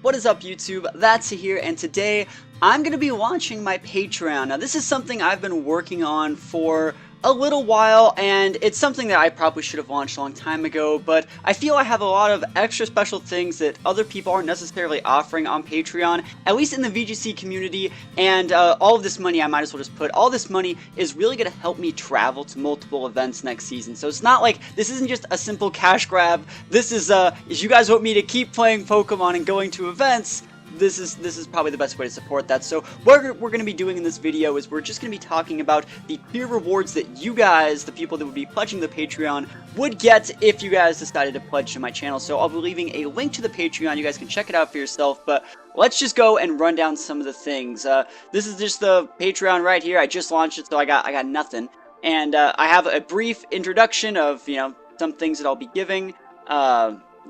What is up, YouTube? That's here, and today I'm going to be launching my Patreon. Now, this is something I've been working on for a little while, and it's something that I probably should have launched a long time ago, but I feel I have a lot of extra special things that other people aren't necessarily offering on Patreon, at least in the VGC community, and all of this money, I might as well just put, all this money is really going to help me travel to multiple events next season. So it's not like, this isn't just a simple cash grab. This is you guys want me to keep playing Pokemon and going to events, this is probably the best way to support that. So what we're going to be doing in this video is we're just going to be talking about the tier rewards that you guys, the people that would be pledging the Patreon, would get if you guys decided to pledge to my channel. So I'll be leaving a link to the Patreon. You guys can check it out for yourself, but let's just go and run down some of the things. This is just the Patreon right here. I just launched it, so I got nothing. And I have a brief introduction of, you know, some things that I'll be giving,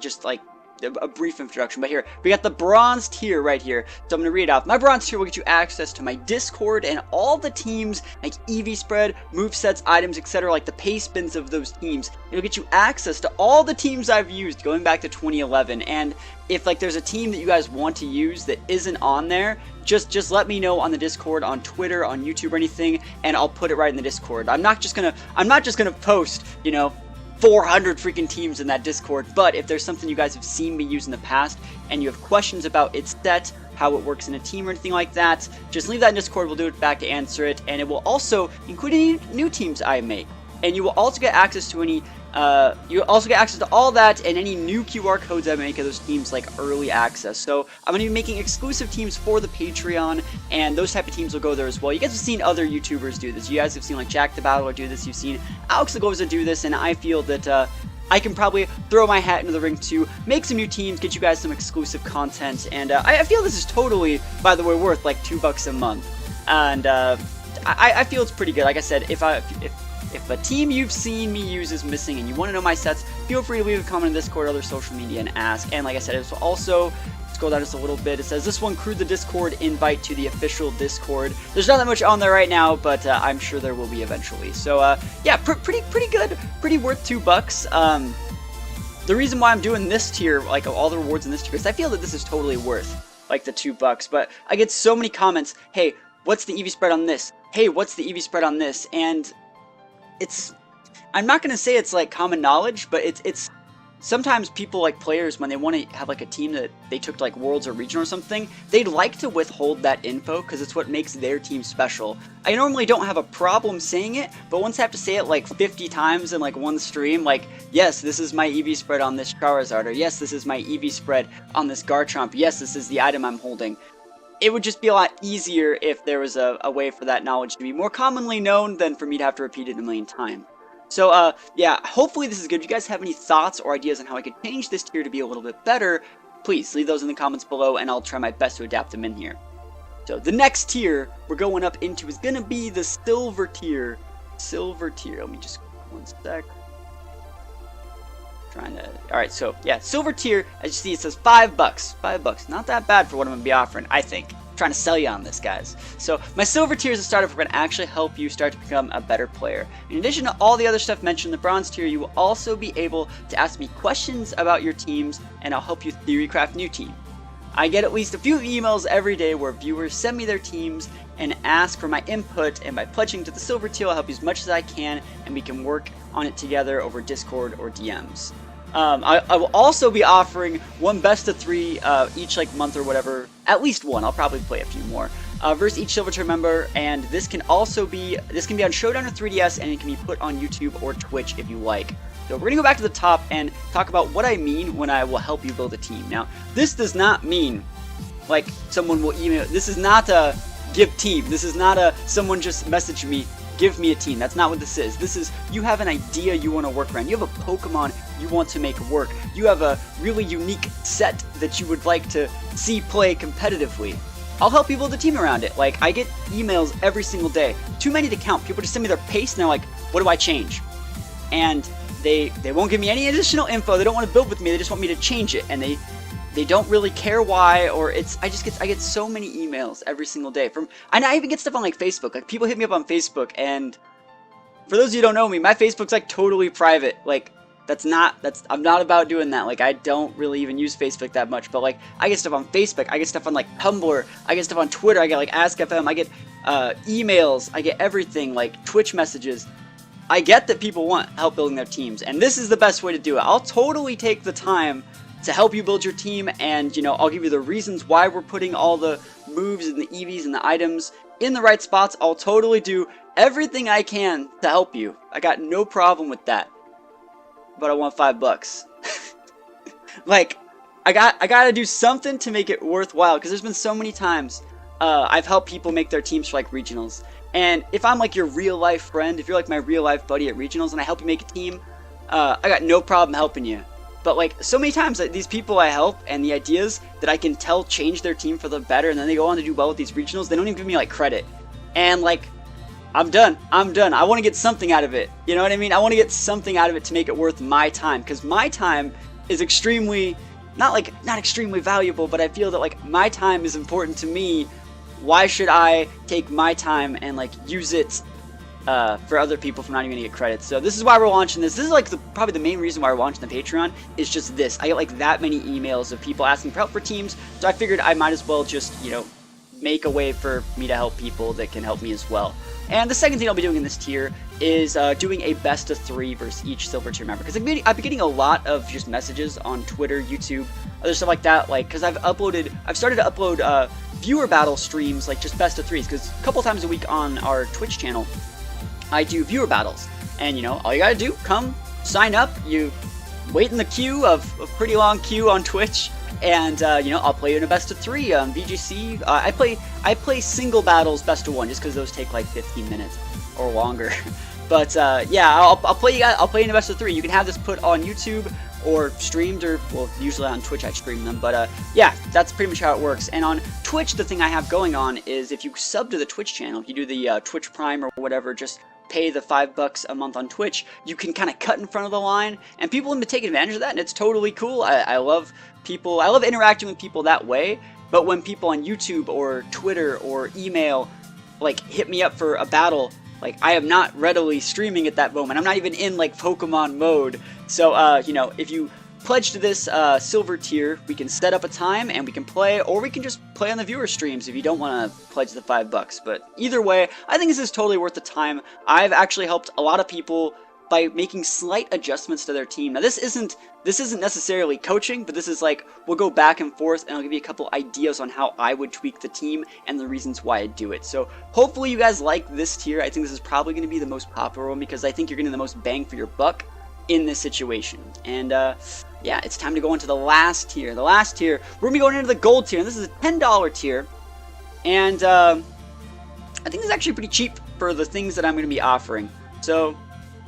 just like a brief introduction. But here, we got the bronze tier right here, so I'm going to read it off. My bronze tier will get you access to my Discord and all the teams, like EV spread, movesets, items, etc., like the pay spins of those teams. It'll get you access to all the teams I've used going back to 2011, and if like there's a team that you guys want to use that isn't on there, just let me know on the Discord, on Twitter, on YouTube, or anything, and I'll put it right in the Discord. I'm not just gonna post, you know, 400 freaking teams in that Discord, but if there's something you guys have seen me use in the past and you have questions about its set, how it works in a team or anything like that, just leave that in Discord. We'll do it back to answer it, and it will also include any new teams I make, and you will also get access to any all that and any new QR codes I make of those teams, like early access. So I'm going to be making exclusive teams for the Patreon, and those type of teams will go there as well. You guys have seen other YouTubers do this. You guys have seen like Jack the Battler do this. You've seen Alex the Goza do this, and I feel that I can probably throw my hat into the ring to make some new teams, get you guys some exclusive content, and I feel this is totally, by the way, worth like $2 a month, and I feel it's pretty good. Like I said, if a team you've seen me use is missing and you want to know my sets, feel free to leave a comment in Discord or other social media and ask. And like I said, it's also, scroll down just a little bit, it says this one crewed the Discord invite to the official Discord. There's not that much on there right now, but I'm sure there will be eventually. So yeah, pretty good, pretty worth $2. The reason why I'm doing this tier, like all the rewards in this tier, is I feel that this is totally worth like the $2. But I get so many comments, hey, what's the EV spread on this? Hey, what's the EV spread on this? And I'm not going to say it's like common knowledge, but it's sometimes people, like players, when they want to have like a team that they took to like Worlds or Region or something, they'd like to withhold that info because it's what makes their team special. I normally don't have a problem saying it, but once I have to say it like 50 times in like one stream, like, yes, this is my EV spread on this Charizard, or yes, this is my EV spread on this Garchomp, yes, this is the item I'm holding. It would just be a lot easier if there was a way for that knowledge to be more commonly known than for me to have to repeat it a million times. So, yeah, hopefully this is good. If you guys have any thoughts or ideas on how I could change this tier to be a little bit better, please leave those in the comments below, and I'll try my best to adapt them in here. So, the next tier we're going up into is going to be the silver tier. Silver tier. Let me just, one sec. Alright, so yeah, silver tier, as you see, it says $5. $5, not that bad for what I'm going to be offering, I think. I'm trying to sell you on this, guys. So my silver tier is a starter. We're going to actually help you start to become a better player. In addition to all the other stuff mentioned in the bronze tier, you will also be able to ask me questions about your teams, and I'll help you theory craft new teams. I get at least a few emails every day where viewers send me their teams and ask for my input, and by pledging to the silver tier, I'll help you as much as I can, and we can work on it together over Discord or DMs. I will also be offering one best of 3 each like month or whatever, at least one. I'll probably play a few more versus each silver tier member, and this can be on Showdown or 3DS, and it can be put on YouTube or Twitch if you like. So we're gonna go back to the top and talk about what I mean when I will help you build a team. Now, this does not mean like someone will email. This is not a give team. This is not a someone just message me, give me a team. That's not what this is. This is, you have an idea you want to work around. You have a Pokemon you want to make work. You have a really unique set that you would like to see play competitively. I'll help you build a team around it. Like, I get emails every single day. Too many to count. People just send me their pace and they're like, what do I change? And they won't give me any additional info. They don't want to build with me. They just want me to change it. And they don't really care why, or I get so many emails every single day and I even get stuff on like Facebook. Like, people hit me up on Facebook, and for those of you who don't know me, my Facebook's like totally private. Like, I'm not about doing that. Like, I don't really even use Facebook that much, but like, I get stuff on Facebook, I get stuff on like Tumblr, I get stuff on Twitter, I get like AskFM, I get emails, I get everything, like Twitch messages. I get that people want help building their teams, and this is the best way to do it. I'll totally take the time to help you build your team, and you know, I'll give you the reasons why we're putting all the moves and the EVs and the items in the right spots. I'll totally do everything I can to help you. I got no problem with that. But I want $5. Like, I gotta do something to make it worthwhile, because there's been so many times I've helped people make their teams for like regionals, and if I'm like your real life friend, if you're like my real life buddy at regionals and I help you make a team, I got no problem helping you. But like, so many times these people I help and the ideas that I can tell change their team for the better, and then they go on to do well with these regionals, they don't even give me like credit. And like, I'm done. I want to get something out of it. You know what I mean? I want to get something out of it to make it worth my time, because my time is extremely, not extremely valuable, but I feel that like my time is important to me. Why should I take my time and like use it for other people if I'm not even gonna get credit? So this is why we're launching this. This is like probably the main reason why we're launching the Patreon, is just this. I get like that many emails of people asking for help for teams, so I figured I might as well just, you know, make a way for me to help people that can help me as well. And the second thing I'll be doing in this tier is doing a best of 3 versus each silver tier member, because I've been getting a lot of just messages on Twitter, YouTube, other stuff like that, like, because I've started to upload viewer battle streams, like just best of 3s, because a couple times a week on our Twitch channel I do viewer battles, and you know, all you gotta do, come sign up, you wait in the queue of a pretty long queue on Twitch, and you know, I'll play in a best of 3 on VGC. I play single battles best of 1 just because those take like 15 minutes or longer. But yeah, I'll play in a best of 3. You can have this put on YouTube or streamed, or well, usually on Twitch I stream them. But yeah, that's pretty much how it works. And on Twitch, the thing I have going on is if you sub to the Twitch channel, if you do the Twitch Prime or whatever, just pay the $5 a month on Twitch, you can kind of cut in front of the line, and people have been taking advantage of that, and it's totally cool. I love people. I love interacting with people that way. But when people on YouTube or Twitter or email like hit me up for a battle, like, I am not readily streaming at that moment. I'm not even in like Pokemon mode. So you know, if you pledge to this silver tier, we can set up a time and we can play, or we can just play on the viewer streams if you don't want to pledge the $5. But either way, I think this is totally worth the time. I've actually helped a lot of people by making slight adjustments to their team. Now this isn't necessarily coaching, but this is like, we'll go back and forth and I'll give you a couple ideas on how I would tweak the team and the reasons why I do it. So hopefully you guys like this tier. I think this is probably going to be the most popular one, because I think you're getting the most bang for your buck in this situation. And yeah, it's time to go into the last tier. The last tier, we're going to be going into the gold tier, and this is a $10 tier. And I think this is actually pretty cheap for the things that I'm going to be offering. So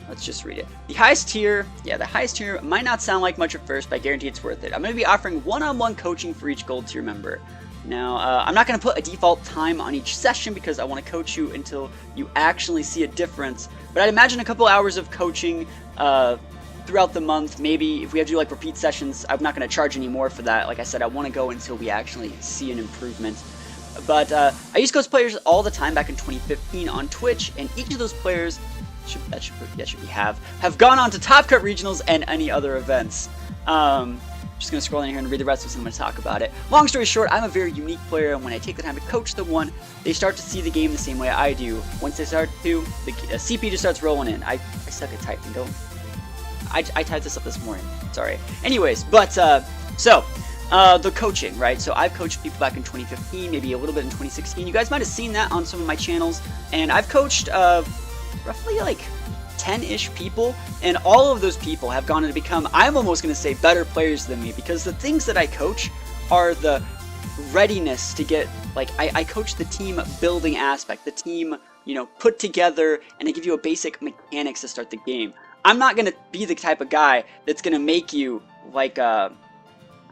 let's just read it. The highest tier, yeah, the highest tier might not sound like much at first, but I guarantee it's worth it. I'm going to be offering one-on-one coaching for each gold tier member. Now, I'm not going to put a default time on each session because I want to coach you until you actually see a difference. But I'd imagine a couple hours of coaching throughout the month. Maybe if we have to do like repeat sessions, I'm not going to charge any more for that. Like I said, I want to go until we actually see an improvement. But I used Ghost players all the time back in 2015 on Twitch, and each of those players have gone on to Top Cut regionals and any other events. Just gonna scroll in here and read the rest of this, and I'm gonna talk about it. Long story short, I'm a very unique player, and when I take the time to coach someone, they start to see the game the same way I do. Once they start to, the CP just starts rolling in. I suck at typing, don't. I typed this up this morning. Sorry. Anyways, but the coaching, right? So I've coached people back in 2015, maybe a little bit in 2016. You guys might have seen that on some of my channels, and I've coached roughly like 10-ish people, and all of those people have gone on to become, I'm almost going to say, better players than me, because the things that I coach are the readiness to get, like, I coach the team building aspect, the team, you know, put together, and I give you a basic mechanics to start the game. I'm not going to be the type of guy that's going to make you, like, I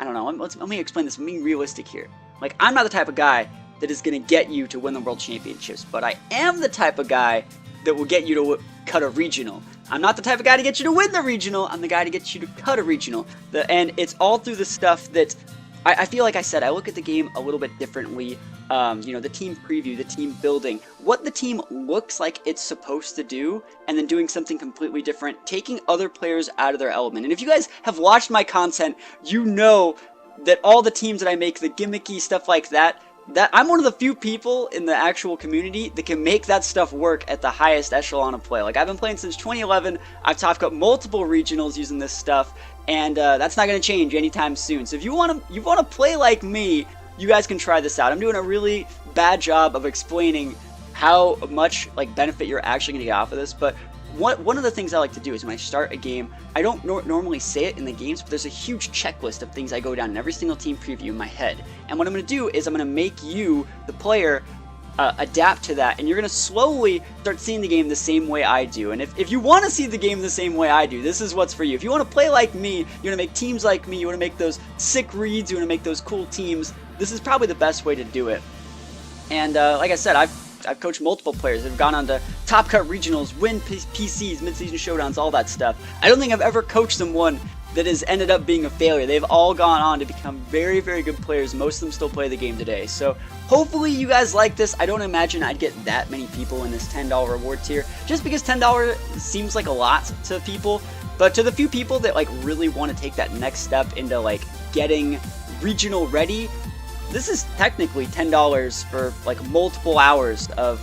don't know, let me explain this, I'm being realistic here. Like, I'm not the type of guy that is going to get you to win the World Championships, but I am the type of guy that will get you to cut a regional. I'm not the type of guy to get you to win the regional, I'm the guy to get you to cut a regional. And it's all through the stuff that I feel like I said, I look at the game a little bit differently. You know, the team preview, the team building, what the team looks like it's supposed to do, and then doing something completely different, taking other players out of their element. And if you guys have watched my content, you know that all the teams that I make, the gimmicky stuff like that I'm one of the few people in the actual community that can make that stuff work at the highest echelon of play. Like, I've been playing since 2011, I've top cut multiple regionals using this stuff, and that's not going to change anytime soon. So if you want to play like me, you guys can try this out. I'm doing a really bad job of explaining how much like benefit you're actually going to get off of this, but one of the things I like to do is when I start a game, I don't normally say it in the games, but there's a huge checklist of things I go down in every single team preview in my head. And what I'm going to do is I'm going to make you, the player, adapt to that, and you're going to slowly start seeing the game the same way I do. And if you want to see the game the same way I do, this is what's for you. If you want to play like me, you want to make teams like me, you want to make those sick reads, you want to make those cool teams, this is probably the best way to do it. And like I said, I've coached multiple players that have gone on to top cut regionals, win PCs, mid-season showdowns, all that stuff. I don't think I've ever coached someone that has ended up being a failure. They've all gone on to become very, very good players. Most of them still play the game today. So hopefully you guys like this. I don't imagine I'd get that many people in this $10 reward tier, just because $10 seems like a lot to people. But to the few people that like really want to take that next step into like getting regional ready, this is technically $10 for like multiple hours of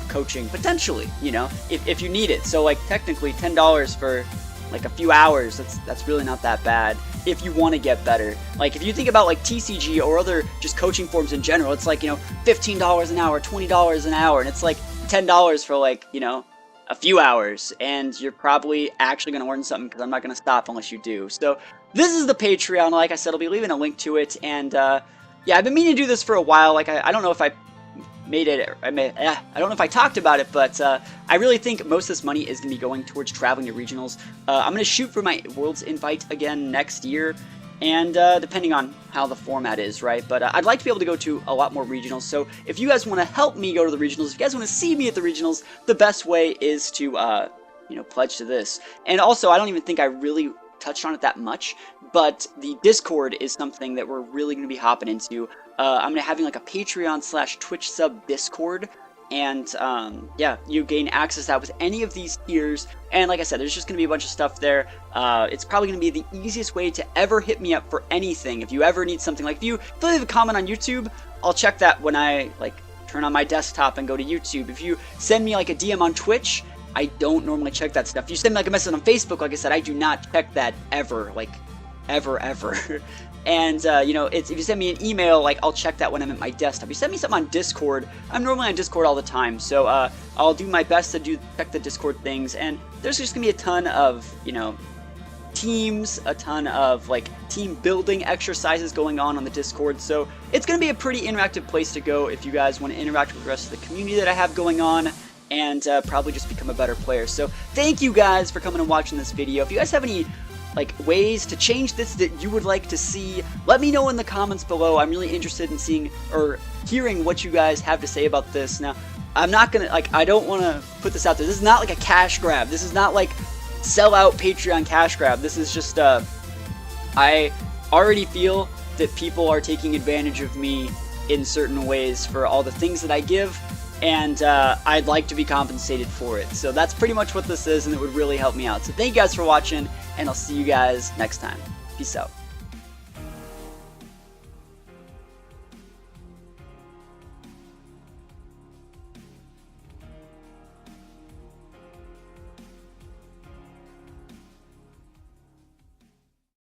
coaching, potentially, you know, if you need it. So like technically $10 for like a few hours, that's really not that bad if you want to get better. Like if you think about like TCG or other just coaching forms in general, it's like, you know, $15 an hour, $20 an hour, and it's like $10 for like, you know, a few hours, and you're probably actually going to learn something, because I'm not going to stop unless you do. So this is the Patreon. Like I said, I'll be leaving a link to it, and yeah, I've been meaning to do this for a while. Like, I don't know if I made it, I don't know if I talked about it, but I really think most of this money is going to be going towards traveling to regionals. I'm going to shoot for my Worlds invite again next year, and depending on how the format is, right? But I'd like to be able to go to a lot more regionals, so if you guys want to help me go to the regionals, if you guys want to see me at the regionals, the best way is to, you know, pledge to this. And also, I don't even think I really touched on it that much, but the Discord is something that we're really going to be hopping into. I'm going to be having like a Patreon/Twitch sub Discord, and yeah, you gain access to that with any of these tiers. And like I said, there's just going to be a bunch of stuff there. It's probably going to be the easiest way to ever hit me up for anything. If you ever need something, like if you leave a comment on YouTube, I'll check that when I like turn on my desktop and go to YouTube. If you send me like a DM on Twitch, I don't normally check that stuff. If you send me like a message on Facebook, like I said, I do not check that ever, like ever. And, you know, if you send me an email, like, I'll check that when I'm at my desktop. If you send me something on Discord, I'm normally on Discord all the time, so I'll do my best to check the Discord things, and there's just gonna be a ton of, you know, teams, a ton of, like, team building exercises going on the Discord, so it's gonna be a pretty interactive place to go if you guys want to interact with the rest of the community that I have going on, and probably just become a better player. So thank you guys for coming and watching this video. If you guys have any like ways to change this that you would like to see, let me know in the comments below. I'm really interested in seeing or hearing what you guys have to say about this. Now, I'm not gonna, like, I don't want to put this out there. This is not like a cash grab. This is not like sell out Patreon cash grab. This is just I already feel that people are taking advantage of me in certain ways for all the things that I give, and I'd like to be compensated for it. So that's pretty much what this is, and it would really help me out. So thank you guys for watching, and I'll see you guys next time. Peace out.